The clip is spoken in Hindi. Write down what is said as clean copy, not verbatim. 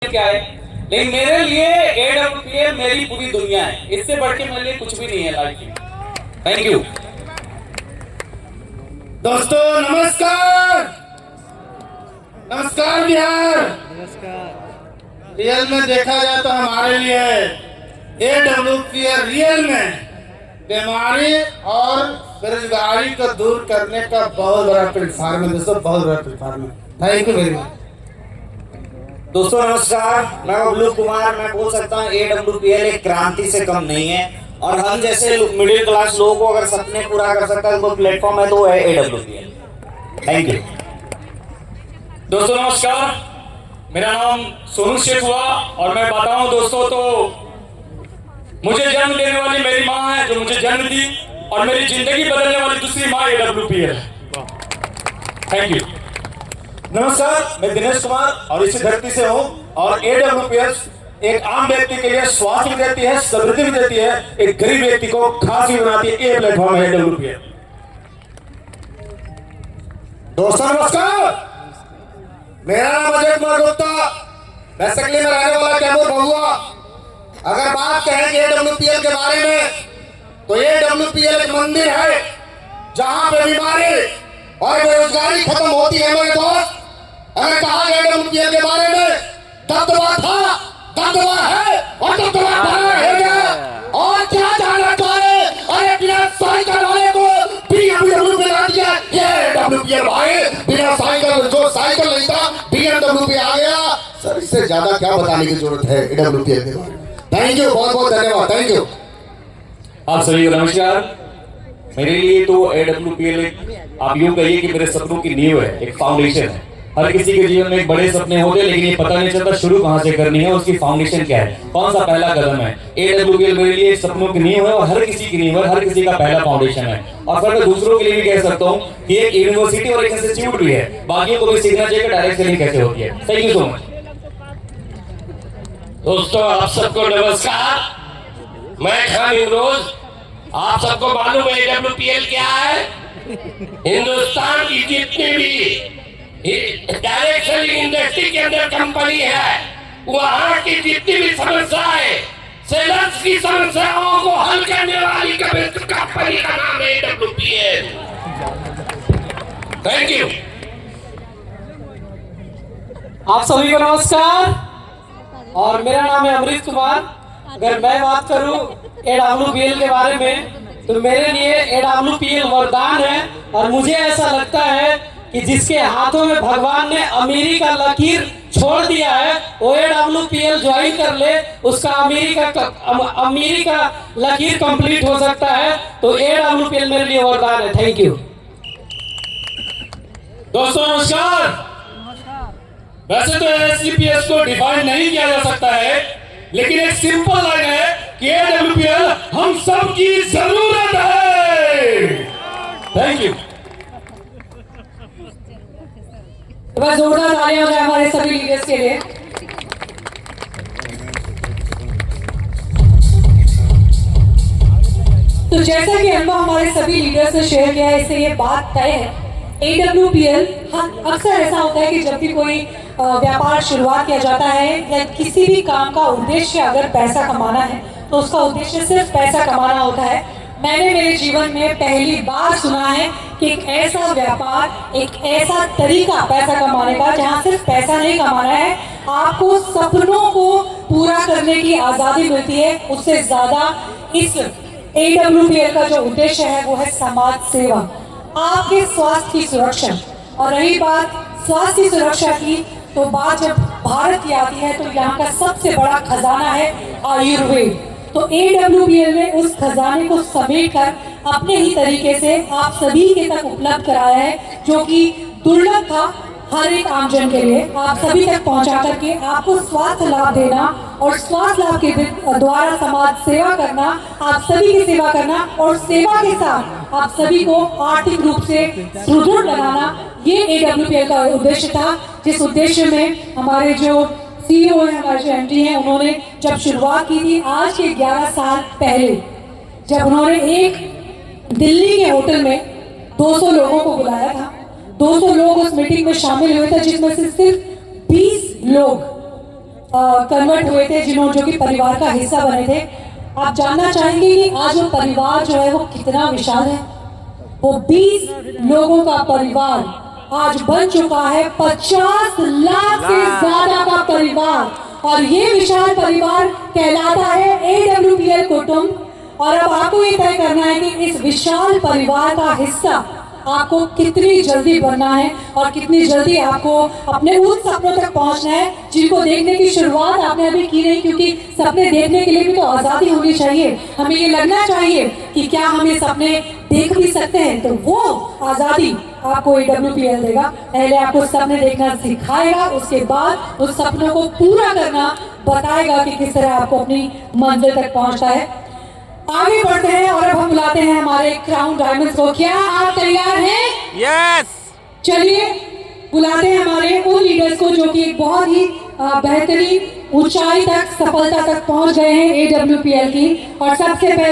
क्या है, लेकिन मेरे लिए AWPL मेरी पूरी दुनिया है। इससे बढ़ के मेरे लिए कुछ भी नहीं है लाइफ में। थैंक यू दोस्तों। नमस्कार नमस्कार बिहार। रियल में देखा जाए तो हमारे लिए AWPL रियल में बीमारी और बेरोजगारी को दूर करने का बहुत बड़ा प्लेटफॉर्म है दोस्तों, बहुत बड़ा प्लेटफॉर्म है। Thank you very much. दोस्तों नमस्कार, मैं बबलू कुमार। मैं बोल सकता हूँ AWPL एक क्रांति से कम नहीं है, और हम जैसे मिडिल क्लास लोगों को अगर सपने पूरा कर सकता है वो प्लेटफॉर्म है तो वो है AWPL। Thank you. दोस्तों नमस्कार, मेरा नाम सोनू शेख हुआ और मैं बताऊं दोस्तों तो मुझे जन्म देने वाली मेरी माँ है जो मुझे जन्म दी, और मेरी जिंदगी बदलने वाली दूसरी माँ AWPL है। Thank you. नमस्कार, मैं दिनेश कुमार और इसी धरती से हूँ। और AWPL एक आम व्यक्ति के लिए स्वास्थ्य भी देती है, समृद्धि भी देती है, एक गरीब व्यक्ति को खास भी बनाती है। ये प्लेटफॉर्म है AWPL। दोस्तों नमस्कार, मेरा नाम अजय कुमार गुप्ता, मैं सकली में रहने वाला कैमूर बहुआ। अगर बात करें कि AWPL के बारे में तो AWPL एक मंदिर है जहां पे बीमारी और बेरोजगारी खत्म होती है मेरे दोस्त। अगर कहा गया AWPL के बारे में, दबदबा था, दबदबा है और दबदबा बना रहेगा। और क्या जाना चाहे, अरे बिना साइकिल वाले को BMW पे ला दिया ये AWPL भाई। बिना साइकिल, जो साइकिल नहीं था BMW पे आ गया। सर इससे ज्यादा क्या बताने की जरूरत है AWPL के बारे में। थैंक यू, बहुत बहुत धन्यवाद। Thank you. आप सभी को नमस्कार। मेरे लिए तो AWPL एक, आप यूं कहिए कि मेरे सपनों की नींव है, एक फाउंडेशन है। हर किसी के जीवन में एक बड़े सपने होते हैं, लेकिन ये पता नहीं चलता शुरू कहां से करनी है, उसकी फाउंडेशन क्या है, कौन सा पहला कदम है। AWPL मेरे लिए सपनों की नींव है और हर किसी की नींव है, हर किसी का पहला फाउंडेशन है। और फिर मैं दूसरों के लिए भी कह सकता हूँ कि एक यूनिवर्सिटी और एक इंस्टीट्यूट भी है, बाकियों को भी सीखना चाहिए डायरेक्ट सेलिंग कैसे होती है। Thank you so much. दोस्तों आप सबको नमस्कार, मैं खान इमरोज। आप सबको मालूम है AWPL क्या है? हिंदुस्तान की जितनी भी डायरेक्ट सेलिंग इंडस्ट्री के अंदर कंपनी है, वहां की जितनी भी समस्याएं, सेलर्स की समस्याओं को हल करने वाली कंपनी का नाम है AWPL। Thank you. आप सभी को नमस्कार और मेरा नाम है अमृत कुमार। अगर मैं बात करूं AWPL के बारे में तो मेरे लिए AWPL वरदान है, और मुझे ऐसा लगता है कि जिसके हाथों में भगवान ने अमीरी का लकीर छोड़ दिया है वो AWPL ज्वाइन कर ले, उसका अमीरी का लकीर कंप्लीट हो सकता है। तो AWPL मेरे लिए वरदान है। Thank you. दोस्तों नमस्कार। वैसे तो SGPS को डिफाइन नहीं किया जा सकता है, लेकिन एक सिंपल लाइन है कि AWPL हम सब की जरूरत है। Thank you. बस जोरदार तालियां हो जाए हमारे सभी लीडर्स के लिए। तो जैसा कि अनुभव हमारे सभी लीडर्स ने शेयर किया है, इससे ये बात तय है AWPL अक्सर ऐसा होता है कि जब भी कोई व्यापार शुरुआत किया जाता है या किसी भी काम का उद्देश्य अगर पैसा कमाना है तो उसका उद्देश्य सिर्फ पैसा कमाना होता है। मैंने मेरे जीवन में पहली बार सुना है कि एक ऐसा व्यापार, एक ऐसा तरीका पैसा कमाने का जहां सिर्फ पैसा नहीं कमाना है, आपको सपनों को पूरा करने की आजादी मिलती है। उससे ज्यादा इस AWPL का जो उद्देश्य है वो है समाज सेवा, आपके स्वास्थ्य की सुरक्षा। और रही बात स्वास्थ्य की सुरक्षा की, तो बात जब भारत की आती है तो यहाँ का सबसे बड़ा खजाना है आयुर्वेद। तो AWPL ने उस खजाने को समेटकर अपने ही तरीके से आप सभी के तक उपलब्ध कराया है, जो कि दुर्लभ था हर एक आमजन के लिए। आप सभी तक पहुंचा करके आपको स्वास्थ्य लाभ देना और स्वास्थ्य लाभ के द्वारा समाज सेवा करना, आप सभी की सेवा करना और सेवा के साथ आप सभी को आर्थिक रूप से सुदृढ़ बनाना, ये AWPL का उद्देश्य था। जिस उद्देश्य में हमारे जो CEO है, हमारे जो MD हैं, उन्होंने जब शुरुआत की थी आज के 11 साल पहले, जब उन्होंने एक दिल्ली के होटल में 200 लोगों को बुलाया था। 200 लोग उस मीटिंग में शामिल हुए थे, जिसमें से सिर्फ 20 लोग कन्वर्ट हुए थे, जो कि परिवार का हिस्सा बने थे। आप जानना चाहेंगे कि आज वो परिवार जो है वो कितना विशाल है। वो 20 लोगों का परिवार आज बन चुका है 50 लाख से ज्यादा का परिवार, और ये विशाल परिवार कहलाता है AWPL कुटुंब। और अब आपको ये तय करना है कि इस विशाल परिवार का हिस्सा आपको कितनी जल्दी बनना है और कितनी जल्दी आपको अपने उन सपनों तक पहुंचना है जिनको देखने की शुरुआत आपने अभी की नहीं, क्योंकि सपने देखने के लिए भी तो आज़ादी होनी चाहिए। हमें ये लगना चाहिए कि क्या हम ये सपने देख भी सकते हैं, तो वो आज़ादी आपको AWPL देगा। पहले आपको सपने देखना सिखाएगा, उसके बाद उस सपनों को पूरा करना बताएगा कि किस तरह आपको अपनी मंजिल तक पहुंचना है। आगे बढ़ते हैं और अब हम बुलाते हैं हमारे क्राउन डायमंड्स को। क्या आप तैयार हैं? यस। चलिए बुलाते हैं हमारे उन लीडर्स को जो कि एक बहुत ही बेहतरीन ऊंचाई तक, सफलता तक पहुंच गए हैं AWPL की। और सबसे पहले